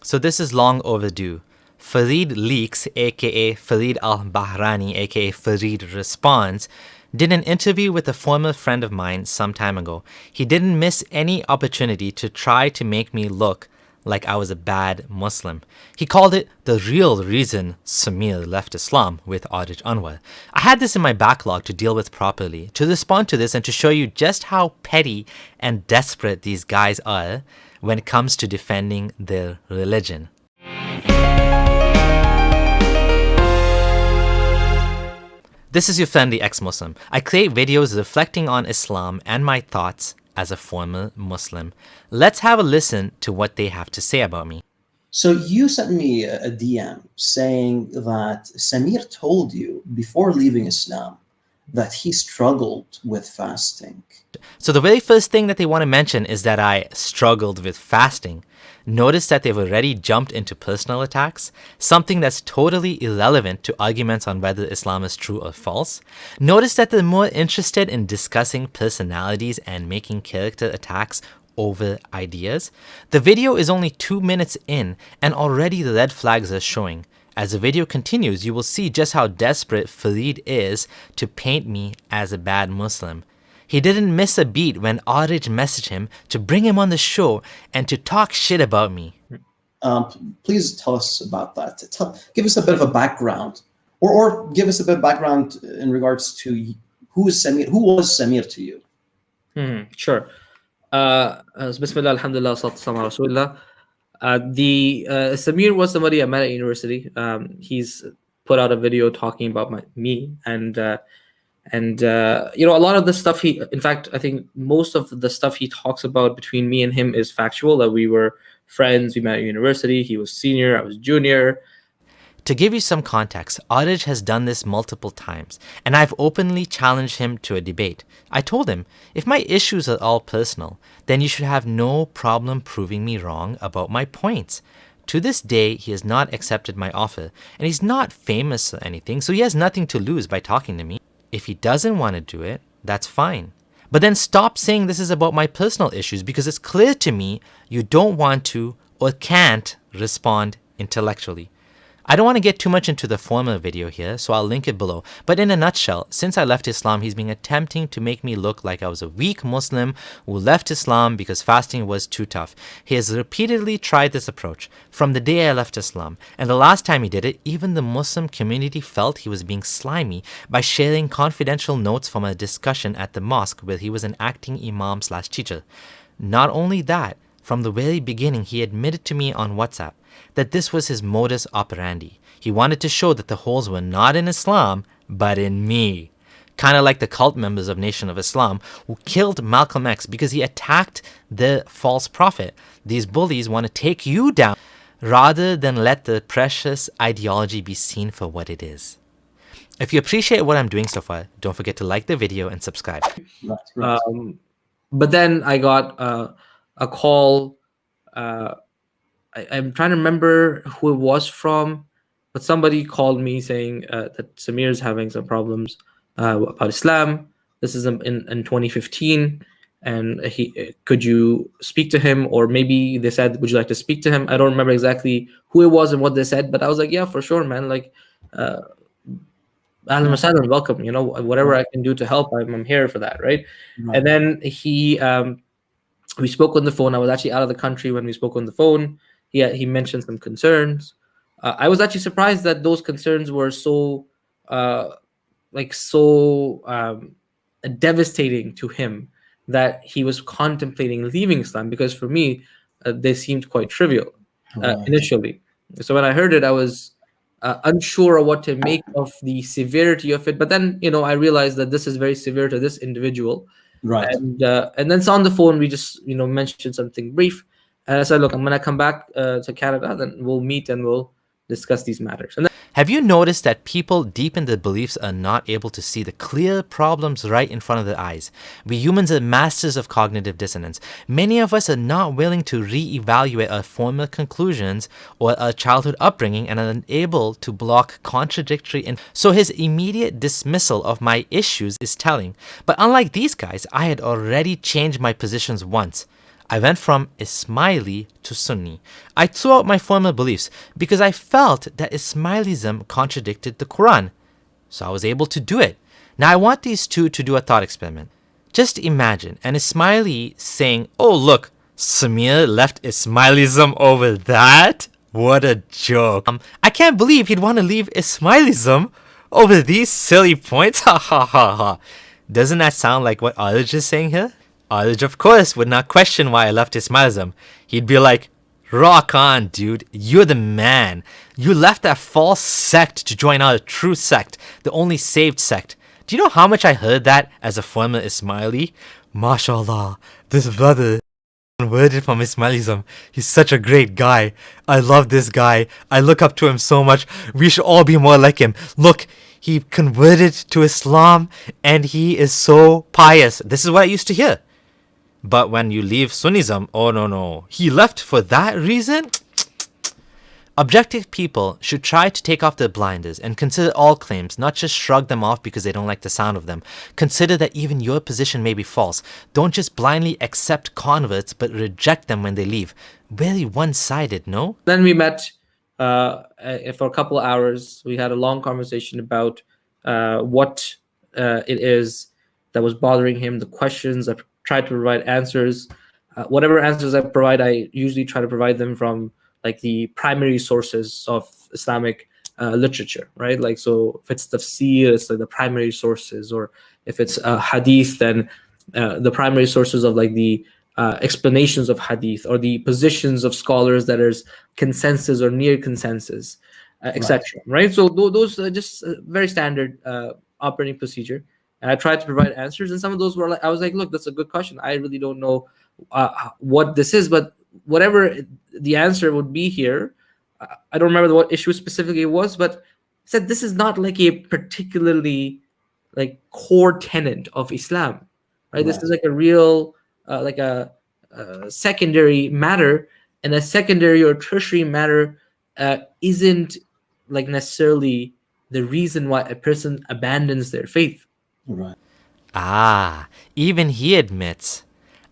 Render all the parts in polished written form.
So this is long overdue. Farid Leaks, aka Farid al-Bahrani, aka Farid Responds, did an interview with a former friend of mine some time ago. He didn't miss any opportunity to try to make me look like I was a bad Muslim. He called it the real reason Samir left Islam with Aarij Anwer. I had this in my backlog to deal with properly, to respond to this and to show you just how petty and desperate these guys are when it comes to defending their religion. This is your friendly ex-Muslim. I create videos reflecting on Islam and my thoughts as a former Muslim. Let's have a listen to what they have to say about me. So you sent me a DM saying that Samir told you before leaving Islam that he struggled with fasting. So the very first thing that they want to mention is that I struggled with fasting. Notice that they've already jumped into personal attacks, something that's totally irrelevant to arguments on whether Islam is true or false. Notice that they're more interested in discussing personalities and making character attacks over ideas. The video is only 2 minutes in and already the red flags are showing. As the video continues, you will see just how desperate Farid is to paint me as a bad Muslim. He didn't miss a beat when Aarij messaged him to bring him on the show and to talk shit about me. Please tell us about that. Give us a bit of a background, or give us a bit of background in regards to who is Samir. Who was Samir to you? Sure. Bismillah, alhamdulillah, salatu ala rasulillah. Samir was somebody I met at university. He's put out a video talking about me and you know, a lot of the stuff in fact, I think most of the stuff he talks about between me and him is factual, that we were friends, we met at university, he was senior, I was junior. To give you some context, Aarij has done this multiple times, and I've openly challenged him to a debate. I told him, if my issues are all personal, then you should have no problem proving me wrong about my points. To this day, he has not accepted my offer, and he's not famous or anything, so he has nothing to lose by talking to me. If he doesn't want to do it, that's fine. But then stop saying this is about my personal issues, because it's clear to me you don't want to or can't respond intellectually. I don't want to get too much into the former video here, so I'll link it below. But in a nutshell, since I left Islam, he's been attempting to make me look like I was a weak Muslim who left Islam because fasting was too tough. He has repeatedly tried this approach from the day I left Islam. And the last time he did it, even the Muslim community felt he was being slimy by sharing confidential notes from a discussion at the mosque where he was an acting imam/teacher. Not only that, from the very beginning, he admitted to me on WhatsApp that this was his modus operandi. He wanted to show that the holes were not in Islam, but in me. Kind of like the cult members of Nation of Islam who killed Malcolm X because he attacked the false prophet. These bullies want to take you down rather than let the precious ideology be seen for what it is. If you appreciate what I'm doing so far, don't forget to like the video and subscribe. Right. But then I got a call. I'm trying to remember who it was from, but somebody called me saying that Samir is having some problems about Islam. This is in 2015, and could you speak to him? Or maybe they said, would you like to speak to him? I don't remember exactly who it was and what they said, but I was like, yeah, for sure, man. Like, Ahlan wa sahlan, welcome. You know, whatever I can do to help, I'm here for that, right? And then we spoke on the phone. I was actually out of the country when we spoke on the phone. He mentioned some concerns. I was actually surprised that those concerns were so devastating to him that he was contemplating leaving Islam, because for me, they seemed quite trivial initially. So when I heard it, I was unsure of what to make of the severity of it. But then, you know, I realized that this is very severe to this individual. Right. And then so on the phone, we just, you know, mentioned something brief. And I said, look, I'm going to come back to Canada, then we'll meet and we'll discuss these matters. And then, have you noticed that people deep in their beliefs are not able to see the clear problems right in front of their eyes? We humans are masters of cognitive dissonance. Many of us are not willing to re-evaluate our former conclusions or our childhood upbringing and are unable to block contradictory. So his immediate dismissal of my issues is telling. But unlike these guys, I had already changed my positions once. I went from Ismaili to Sunni. I threw out my former beliefs because I felt that Ismailism contradicted the Quran. So I was able to do it. Now I want these two to do a thought experiment. Just imagine an Ismaili saying, "Oh look, Samir left Ismailism over that? What a joke. I can't believe he'd want to leave Ismailism over these silly points. Ha ha ha ha." Doesn't that sound like what Aarij is saying here? Aarij, of course, would not question why I left Ismailism. He'd be like, "Rock on, dude. You're the man. You left that false sect to join our true sect, the only saved sect." Do you know how much I heard that as a former Ismaili? MashaAllah, this brother converted from Ismailism. He's such a great guy. I love this guy. I look up to him so much. We should all be more like him. Look, he converted to Islam and he is so pious. This is what I used to hear. But when you leave Sunnism, oh no, he left for that reason? Objective people should try to take off their blinders and consider all claims, not just shrug them off because they don't like the sound of them. Consider that even your position may be false. Don't just blindly accept converts but reject them when they leave. Very one-sided, no? Then we met for a couple of hours. We had a long conversation about what it is that was bothering him, the questions. I tried to provide answers. Whatever answers I provide, I usually try to provide them from like the primary sources of Islamic literature, right? Like, so if it's tafsir, it's like the primary sources, or if it's hadith, then the primary sources of like the explanations of hadith, or the positions of scholars that is consensus or near consensus, etc. Right? So those are just very standard operating procedure. And I tried to provide answers, and some of those were like, I was like, look, that's a good question. I really don't know what this is, but whatever the answer would be here, I don't remember what issue specifically it was, but I said this is not like a particularly like core tenet of Islam, right? This is like a real like a secondary matter, and a secondary or tertiary matter isn't like necessarily the reason why a person abandons their faith. Right. Ah, even he admits,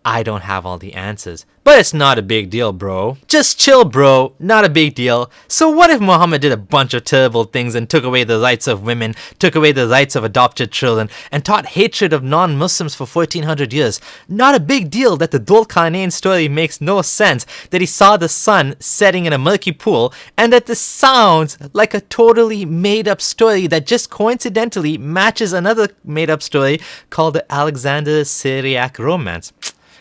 "I don't have all the answers, but it's not a big deal, bro. Just chill, bro. Not a big deal. So what if Muhammad did a bunch of terrible things and took away the rights of women, took away the rights of adopted children, and taught hatred of non-Muslims for 1400 years? Not a big deal that the Dhul Qarnayn story makes no sense, that he saw the sun setting in a murky pool, and that this sounds like a totally made-up story that just coincidentally matches another made-up story called the Alexander Syriac romance.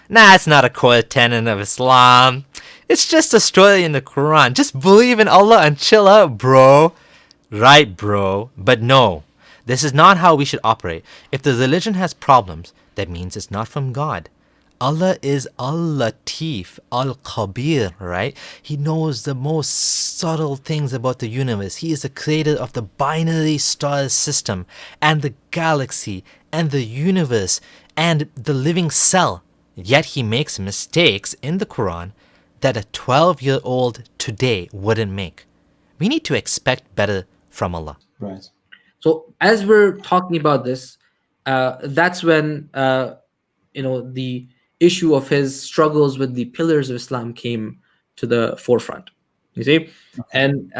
Nah, it's not a core tenet of Islam. It's just a story in the Quran. Just believe in Allah and chill out, bro." Right, bro. But no, this is not how we should operate. If the religion has problems, that means it's not from God. Allah is Al-Latif, Al-Khabir, right? He knows the most subtle things about the universe. He is the creator of the binary star system and the galaxy and the universe and the living cell. Yet he makes mistakes in the Quran that a 12-year-old today wouldn't make. We need to expect better from Allah. Right. So as we're talking about this, that's when the issue of his struggles with the pillars of Islam came to the forefront. You see, and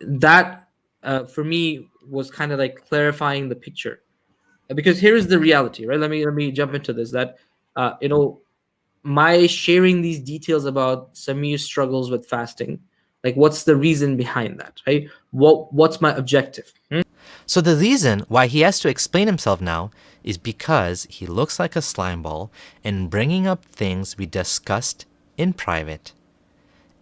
that for me was kind of like clarifying the picture, because here is the reality, right? Let me jump into this. That my sharing these details about Samir's struggles with fasting, like what's the reason behind that, right? What's my objective? So the reason why he has to explain himself now is because he looks like a slime ball in bringing up things we discussed in private.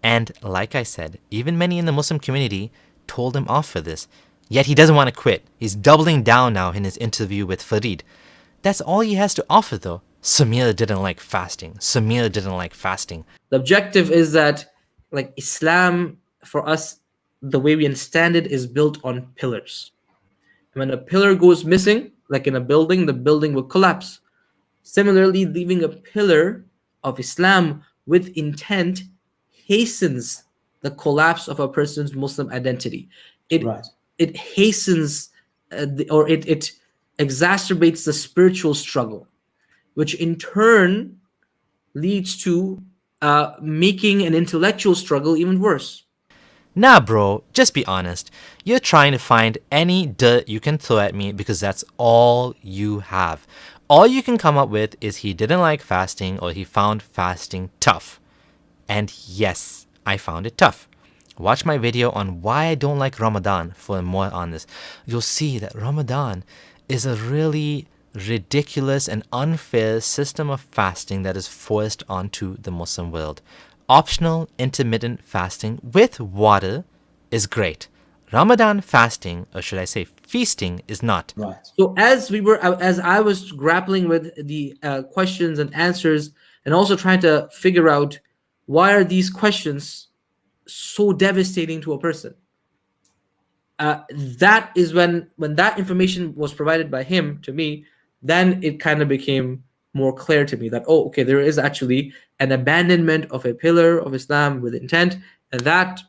And like I said, even many in the Muslim community told him off for this. Yet he doesn't want to quit. He's doubling down now in his interview with Farid. That's all he has to offer though. Samir didn't like fasting. Samir didn't like fasting. The objective is that, like, Islam, for us, the way we understand it, is built on pillars. When a pillar goes missing, like in a building, the building will collapse. Similarly, leaving a pillar of Islam with intent hastens the collapse of a person's Muslim identity. It hastens it exacerbates the spiritual struggle, which in turn leads to making an intellectual struggle even worse. Nah, bro, just be honest. You're trying to find any dirt you can throw at me because that's all you have. All you can come up with is he didn't like fasting or he found fasting tough. And yes, I found it tough. Watch my video on why I don't like Ramadan for more on this. You'll see that Ramadan is a really ridiculous and unfair system of fasting that is forced onto the Muslim world. Optional intermittent fasting with water is great. Ramadan fasting, or should I say feasting, is not. Right. So as I was grappling with the questions and answers, and also trying to figure out why are these questions so devastating to a person, that is when that information was provided by him to me, then it kind of became more clear to me that, oh, okay, there is actually an abandonment of a pillar of Islam with intent, and that,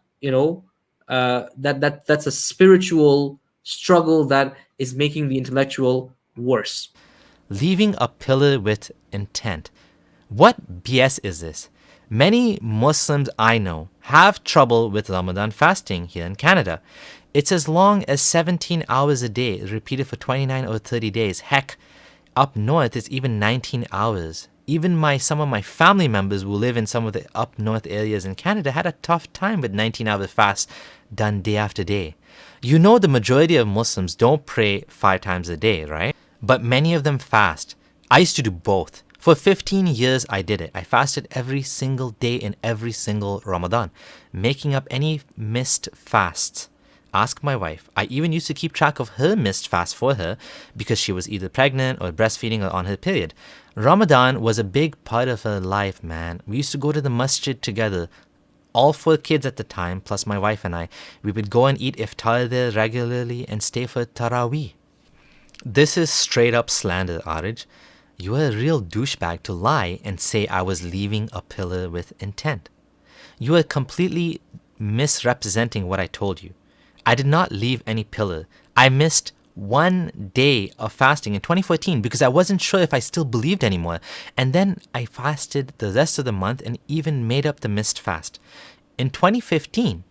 that's a spiritual struggle that is making the intellectual worse. Leaving a pillar with intent. What BS is this? Many Muslims I know have trouble with Ramadan fasting here in Canada. It's as long as 17 hours a day, repeated for 29 or 30 days. Heck, up north it's even 19 hours. Even some of my family members who live in some of the up north areas in Canada had a tough time with 19-hour fasts done day after day. You know the majority of Muslims don't pray 5 times a day, right? But many of them fast. I used to do both. For 15 years I did it. I fasted every single day in every single Ramadan, making up any missed fasts. Ask my wife. I even used to keep track of her missed fast for her because she was either pregnant or breastfeeding or on her period. Ramadan was a big part of her life, man. We used to go to the masjid together. All 4 kids at the time, plus my wife and I, we would go and eat iftar there regularly and stay for Taraweeh. This is straight up slander, Aarij. You are a real douchebag to lie and say I was leaving a pillar with intent. You are completely misrepresenting what I told you. I did not leave any pillar. I missed 1 day of fasting in 2014 because I wasn't sure if I still believed anymore. And then I fasted the rest of the month and even made up the missed fast. In 2015,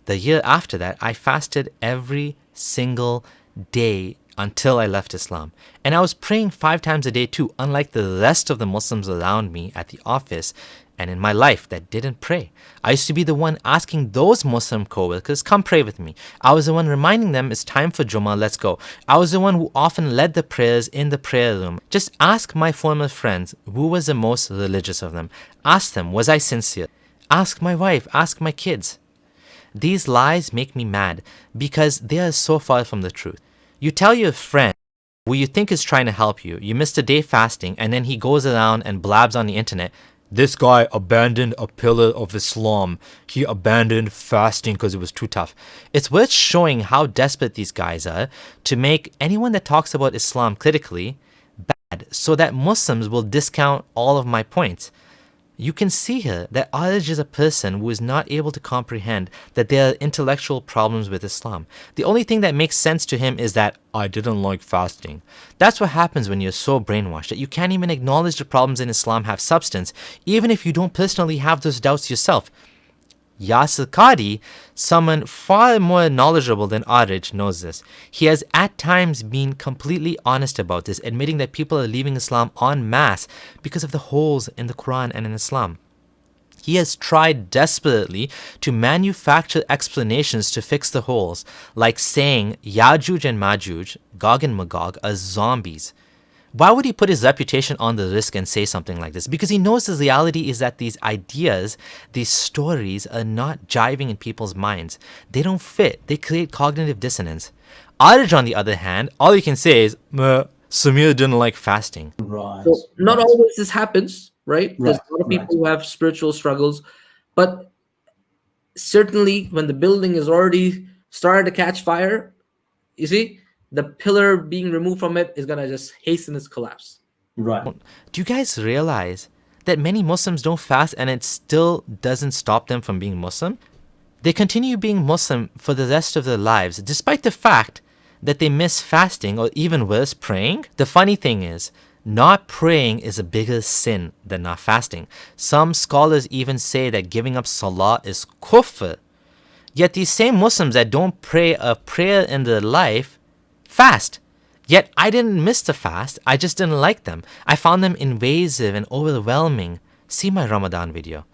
the year after that, I fasted every single day until I left Islam. And I was praying 5 times a day too, unlike the rest of the Muslims around me at the office and in my life that didn't pray. I used to be the one asking those Muslim co-workers, come pray with me. I was the one reminding them it's time for Jummah, let's go. I was the one who often led the prayers in the prayer room. Just ask my former friends who was the most religious of them. Ask them, was I sincere? Ask my wife, ask my kids. These lies make me mad because they are so far from the truth. You tell your friend who you think is trying to help you, you missed a day fasting, and then he goes around and blabs on the internet, this guy abandoned a pillar of Islam. He abandoned fasting because it was too tough. It's worth showing how desperate these guys are to make anyone that talks about Islam critically bad so that Muslims will discount all of my points. You can see here that Aarij is a person who is not able to comprehend that there are intellectual problems with Islam. The only thing that makes sense to him is that I didn't like fasting. That's what happens when you're so brainwashed that you can't even acknowledge the problems in Islam have substance, even if you don't personally have those doubts yourself. Yasir Qadi, someone far more knowledgeable than Aarij, knows this. He has at times been completely honest about this, admitting that people are leaving Islam en masse because of the holes in the Quran and in Islam. He has tried desperately to manufacture explanations to fix the holes, like saying Yajuj and Majuj, Gog and Magog, are zombies. Why would he put his reputation on the risk and say something like this? Because he knows the reality is that these ideas, these stories are not jiving in people's minds. They don't fit. They create cognitive dissonance. Aarij, on the other hand, all you can say is, Samir didn't like fasting. Right. So not right. always this happens, right? There's Right, a lot of people right. who have spiritual struggles, but certainly when the building is already started to catch fire, you see, the pillar being removed from it is going to just hasten its collapse. Right. Do you guys realize that many Muslims don't fast and it still doesn't stop them from being Muslim? They continue being Muslim for the rest of their lives, despite the fact that they miss fasting or even worse, praying. The funny thing is, Not praying is a bigger sin than not fasting. Some scholars even say that giving up salah is kufr. Yet these same Muslims that don't pray a prayer in their life fast. Yet I didn't miss the fast, I just didn't like them. I found them invasive and overwhelming. See my Ramadan video.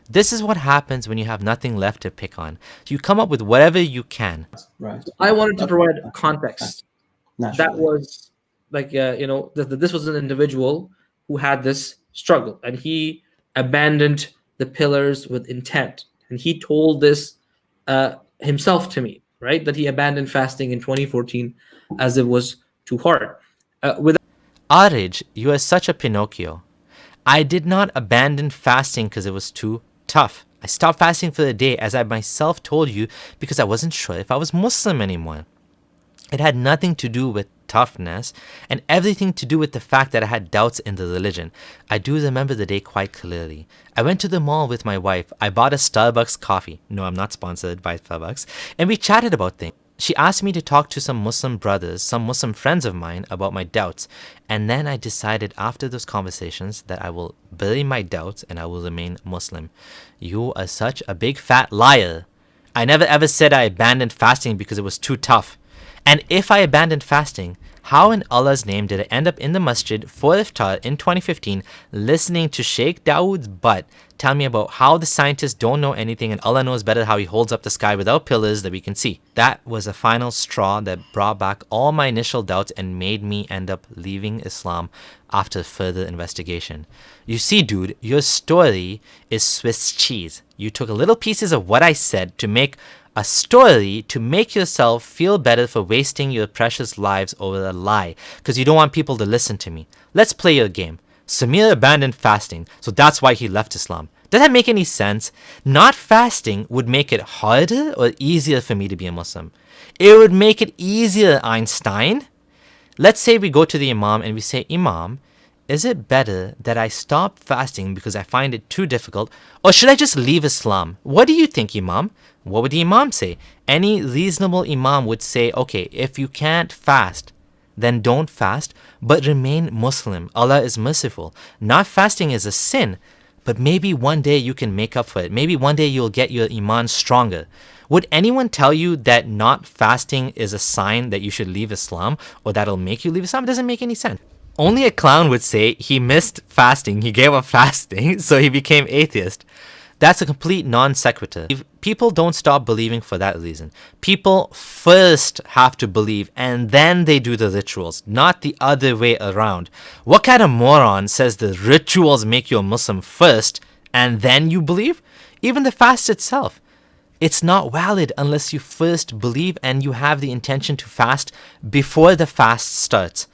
This is what happens when you have nothing left to pick on. You come up with whatever you can. Right. I wanted to provide context. Naturally. That was like, this was an individual who had this struggle, and he abandoned the pillars with intent. And he told this himself to me, right? That he abandoned fasting in 2014 as it was too hard. Aarij, you are such a Pinocchio. I did not abandon fasting because it was too tough. I stopped fasting for the day, as I myself told you, because I wasn't sure if I was Muslim anymore. It had nothing to do with toughness and everything to do with the fact that I had doubts in the religion. I do remember the day quite clearly. I went to the mall with my wife. I bought a Starbucks coffee. No, I'm not sponsored by Starbucks. And we chatted about things. She asked me to talk to some Muslim brothers, some Muslim friends of mine about my doubts. And then I decided after those conversations that I will bury my doubts and I will remain Muslim. You are such a big fat liar. I never ever said I abandoned fasting because it was too tough. And if I abandoned fasting, how in Allah's name did I end up in the masjid for iftar in 2015 listening to Sheikh Dawood's butt tell me about how the scientists don't know anything and Allah knows better how he holds up the sky without pillars that we can see? That was a final straw that brought back all my initial doubts and made me end up leaving Islam after further investigation. You see, dude, your story is Swiss cheese. You took little pieces of what I said to make a story to make yourself feel better for wasting your precious lives over a lie because you don't want people to listen to me. Let's play your game. Samir abandoned fasting, so that's why he left Islam. Does that make any sense? Not fasting would make it harder or easier for me to be a Muslim. It would make it easier, Einstein. Let's say we go to the Imam and we say, Imam, is it better that I stop fasting because I find it too difficult, or should I just leave Islam? What do you think, Imam? What would the Imam say? Any reasonable Imam would say, okay, if you can't fast, then don't fast, but remain Muslim. Allah is merciful. Not fasting is a sin, but maybe one day you can make up for it. Maybe one day you'll get your Iman stronger. Would anyone tell you that not fasting is a sign that you should leave Islam or that'll make you leave Islam? It doesn't make any sense. Only a clown would say he missed fasting, he gave up fasting, so he became atheist. That's a complete non sequitur. People don't stop believing for that reason. People first have to believe and then they do the rituals, not the other way around. What kind of moron says the rituals make you a Muslim first and then you believe? Even the fast itself. It's not valid unless you first believe and you have the intention to fast before the fast starts.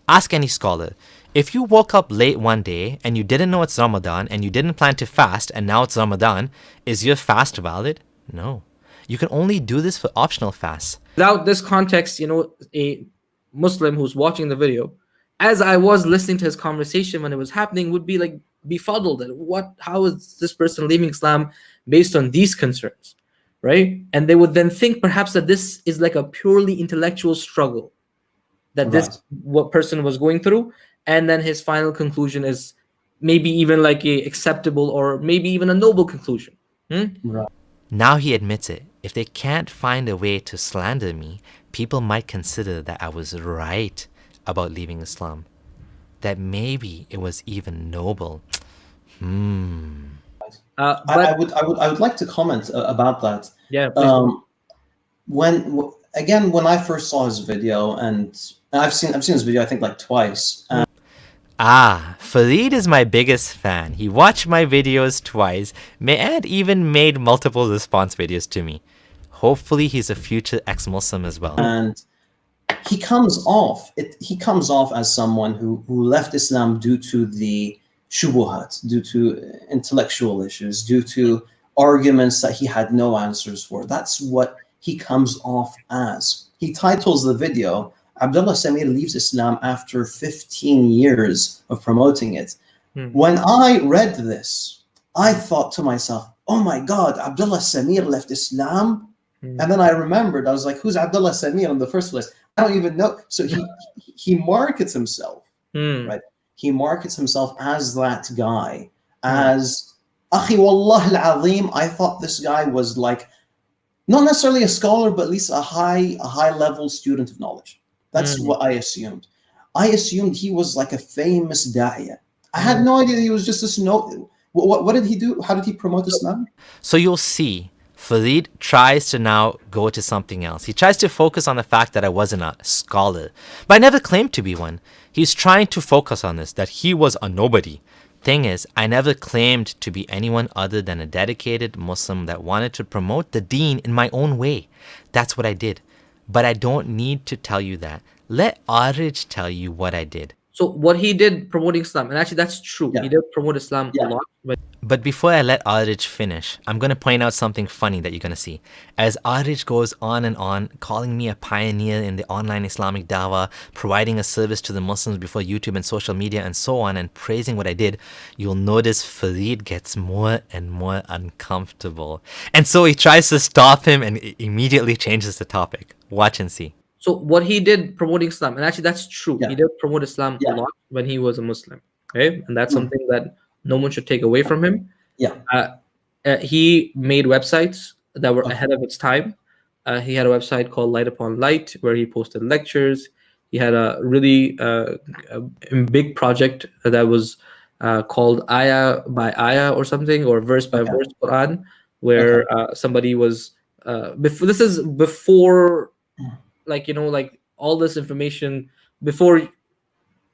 Ask any scholar. If you woke up late one day and you didn't know it's Ramadan and you didn't plan to fast and now it's Ramadan, is your fast valid? No. You can only do this for optional fasts. Without this context, a Muslim who's watching the video, as I was listening to his conversation when it was happening, would be like befuddled at how is this person leaving Islam based on these concerns, right? And they would then think perhaps that this is like a purely intellectual struggle that this what person was going through. And then his final conclusion is maybe even like a acceptable or maybe even a noble conclusion. Right. Now he admits it. If they can't find a way to slander me, people might consider that I was right about leaving Islam. That maybe it was even noble. But I would like to comment about that. yeah, please. When I first saw his video, and I've seen his video I think like twice. Farid is my biggest fan. He watched my videos twice and even made multiple response videos to me. Hopefully he's a future ex-Muslim as well. And he comes off as someone who left Islam due to the shubuhat, due to intellectual issues, due to arguments that he had no answers for. That's what he comes off as. He titles the video, Abdullah Samir leaves Islam after 15 years of promoting it. When I read this, I thought to myself, oh my God, Abdullah Samir left Islam? And then I remembered, I was like, who's Abdullah Samir in the first place? I don't even know. So he markets himself, right? he markets himself as that guy, as Akhi Wallah al-Azim, I thought this guy was like not necessarily a scholar, but at least a high level student of knowledge. That's what I assumed. I assumed he was like a famous da'iyah. I had no idea he was just this no. What did he do? How did he promote Islam? So you'll see, Farid tries to now go to something else. He tries to focus on the fact that I wasn't a scholar, but I never claimed to be one. He's trying to focus on this, that he was a nobody. Thing is, I never claimed to be anyone other than a dedicated Muslim that wanted to promote the deen in my own way. That's what I did. But I don't need to tell you that. Let Aarij tell you what I did. So what he did promoting Islam, and actually that's true. Yeah. He did promote Islam a Yeah. lot. But before I let Aarij finish, I'm going to point out something funny that you're going to see. As Aarij goes on and on, calling me a pioneer in the online Islamic dawah, providing a service to the Muslims before YouTube and social media and so on, and praising what I did, you'll notice Farid gets more and more uncomfortable. And so he tries to stop him and immediately changes the topic. Watch and see. So what he did promoting Islam, and actually that's true. Yeah. He did promote Islam Yeah. a lot when he was a Muslim. Okay, and that's something that no one should take away from him. Yeah. He made websites that were ahead of its time. He had a website called Light Upon Light where he posted lectures. He had a really big project that was called Ayah by Ayah or something, or verse by verse Quran, where somebody was before. This is before, like all this information before.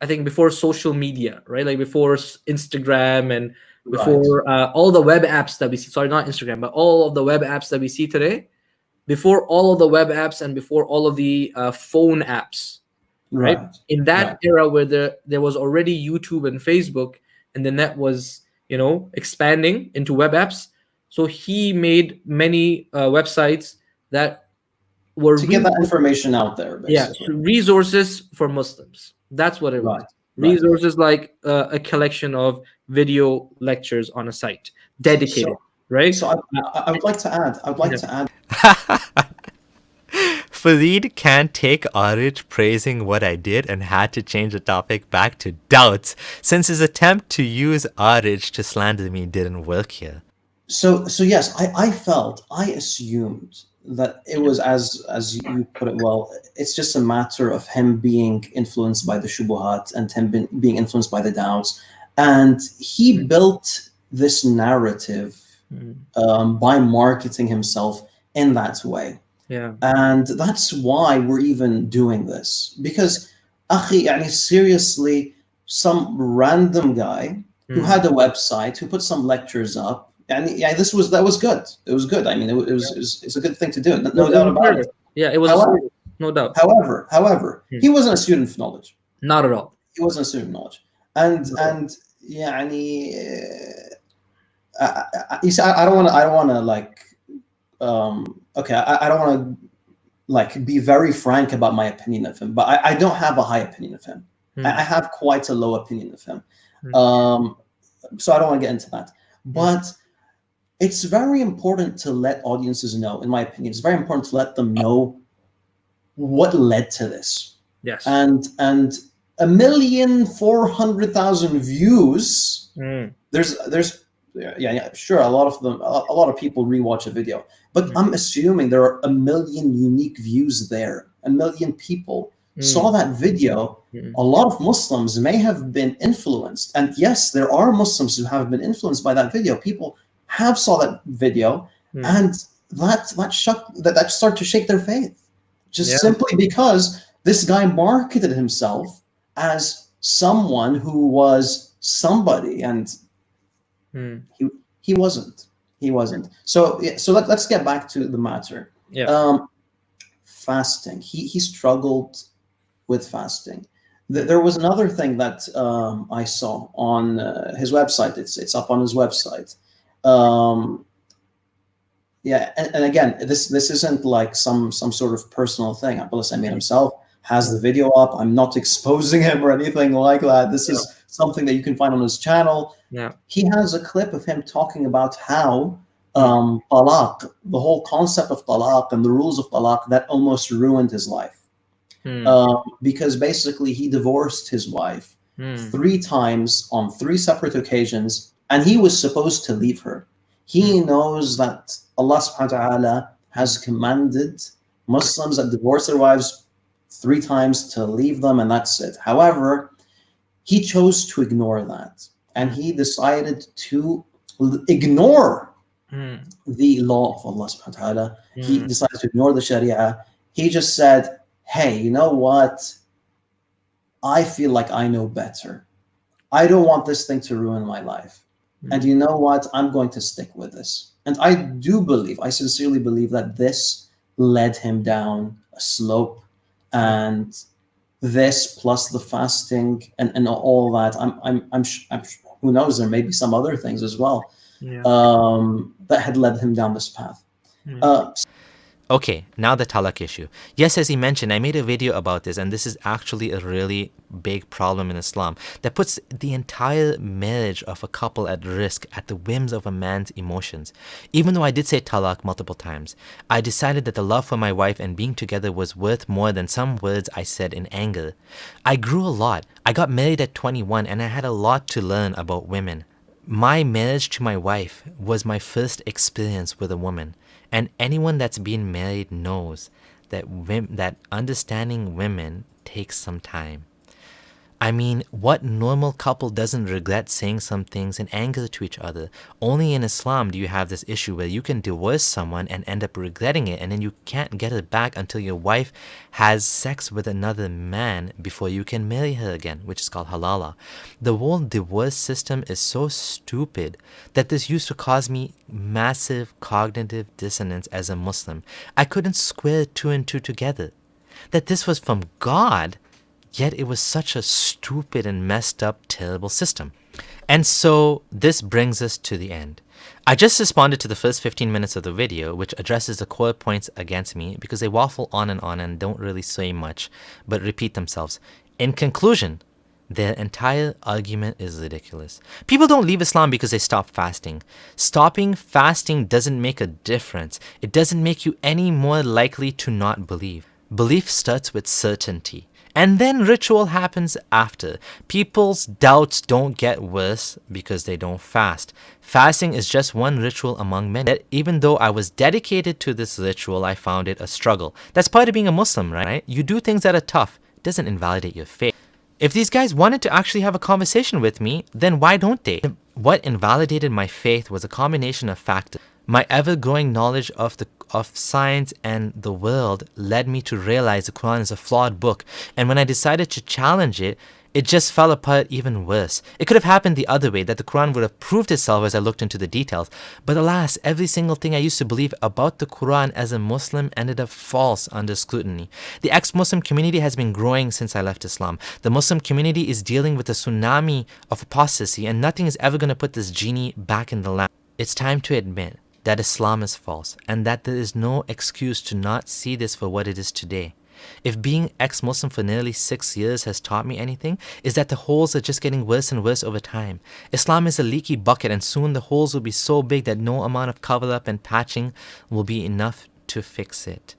I think before social media, right? Like before Instagram and before all the web apps that we see. Sorry, not Instagram, but all of the web apps that we see today. Before all of the web apps and before all of the phone apps, right? In that era where there was already YouTube and Facebook, and the net was expanding into web apps. So he made many websites that were to get that information out there, basically. so resources for Muslims. That's what it was. Resources like a collection of video lectures on a site dedicated, right? So I would like to add. Farid can't take Aarij praising what I did and had to change the topic back to doubts, since his attempt to use Aarij to slander me didn't work here. So yes, I assumed that it was as you put it well. It's just a matter of him being influenced by the shubuhat and him being influenced by the doubts, and he built this narrative by marketing himself in that way. Yeah, and that's why we're even doing this, because akhi, seriously, some random guy who had a website, who put some lectures up. And that was good. It was good. I mean, it's a good thing to do. No doubt about it. Yeah, it was no doubt. However, he wasn't a student of knowledge. Not at all. He wasn't a student of knowledge. And you see, I don't want to like I don't want to like be very frank about my opinion of him, but I don't have a high opinion of him. I have quite a low opinion of him. So I don't want to get into that. But it's very important to let audiences know, in my opinion, it's very important to let them know what led to this. Yes. And 1,400,000 views. There's sure, a lot of people rewatch a video, but I'm assuming there are 1 million unique views there. 1 million people saw that video. A lot of Muslims may have been influenced, and yes, there are Muslims who have been influenced by that video. People have saw that video, and that started to shake their faith, just simply because this guy marketed himself as someone who was somebody, and he wasn't. So let's get back to the matter. Fasting. He struggled with fasting. There was another thing that I saw on his website. It's up on his website. And again, this isn't like some sort of personal thing. Abdullah Samir himself has the video up. I'm not exposing him or anything like that. This is something that you can find on his channel. He has a clip of him talking about how talaq, the whole concept of talaq and the rules of talaq, that almost ruined his life. Because basically he divorced his wife 3 times on 3 separate occasions, and he was supposed to leave her. He knows that Allah subhanahu wa ta'ala has commanded Muslims that divorce their wives 3 times to leave them, and that's it. However, he chose to ignore that, and he decided to ignore the law of Allah subhanahu wa ta'ala. He decided to ignore the Sharia. He just said, hey, you know what? I feel like I know better. I don't want this thing to ruin my life. And you know what? I'm going to stick with this. And I do believe, I sincerely believe that this led him down a slope, and this plus the fasting and all that. I'm who knows? There may be some other things as well that had led him down this path. Okay, now the talaq issue. Yes, as he mentioned, I made a video about this, and this is actually a really big problem in Islam that puts the entire marriage of a couple at risk at the whims of a man's emotions. Even though I did say talaq multiple times, I decided that the love for my wife and being together was worth more than some words I said in anger. I grew a lot. I got married at 21, and I had a lot to learn about women. My marriage to my wife was my first experience with a woman. And anyone that's been married knows that that understanding women takes some time. I mean, what normal couple doesn't regret saying some things in anger to each other? Only in Islam do you have this issue where you can divorce someone and end up regretting it, and then you can't get it back until your wife has sex with another man before you can marry her again, which is called halala. The whole divorce system is so stupid that this used to cause me massive cognitive dissonance as a Muslim. I couldn't square 2 and 2 together. That this was from God, yet it was such a stupid and messed up, terrible system. And so this brings us to the end. I just responded to the first 15 minutes of the video, which addresses the core points against me because they waffle on and don't really say much, but repeat themselves. In conclusion, their entire argument is ridiculous. People don't leave Islam because they stop fasting. Stopping fasting doesn't make a difference. It doesn't make you any more likely to not believe. Belief starts with certainty. And then ritual happens after. People's doubts don't get worse because they don't fast. Fasting is just one ritual among many. Even though I was dedicated to this ritual, I found it a struggle. That's part of being a Muslim, right? You do things that are tough. It doesn't invalidate your faith. If these guys wanted to actually have a conversation with me, then why don't they? What invalidated my faith was a combination of factors. My ever-growing knowledge of science and the world led me to realize the Quran is a flawed book, and when I decided to challenge it, it just fell apart even worse. It could have happened the other way, that the Quran would have proved itself as I looked into the details. But alas, every single thing I used to believe about the Quran as a Muslim ended up false under scrutiny. The ex-Muslim community has been growing since I left Islam. The Muslim community is dealing with a tsunami of apostasy, and nothing is ever going to put this genie back in the lamp. It's time to admit that Islam is false, and that there is no excuse to not see this for what it is today. If being ex-Muslim for nearly 6 years has taught me anything, is that the holes are just getting worse and worse over time. Islam is a leaky bucket, and soon the holes will be so big that no amount of cover-up and patching will be enough to fix it.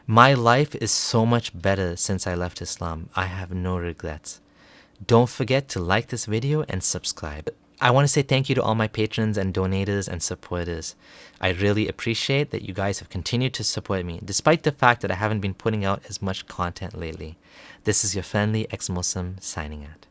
My life is so much better since I left Islam. I have no regrets. Don't forget to like this video and subscribe. I want to say thank you to all my patrons and donators and supporters. I really appreciate that you guys have continued to support me, despite the fact that I haven't been putting out as much content lately. This is your friendly ex-Muslim signing out.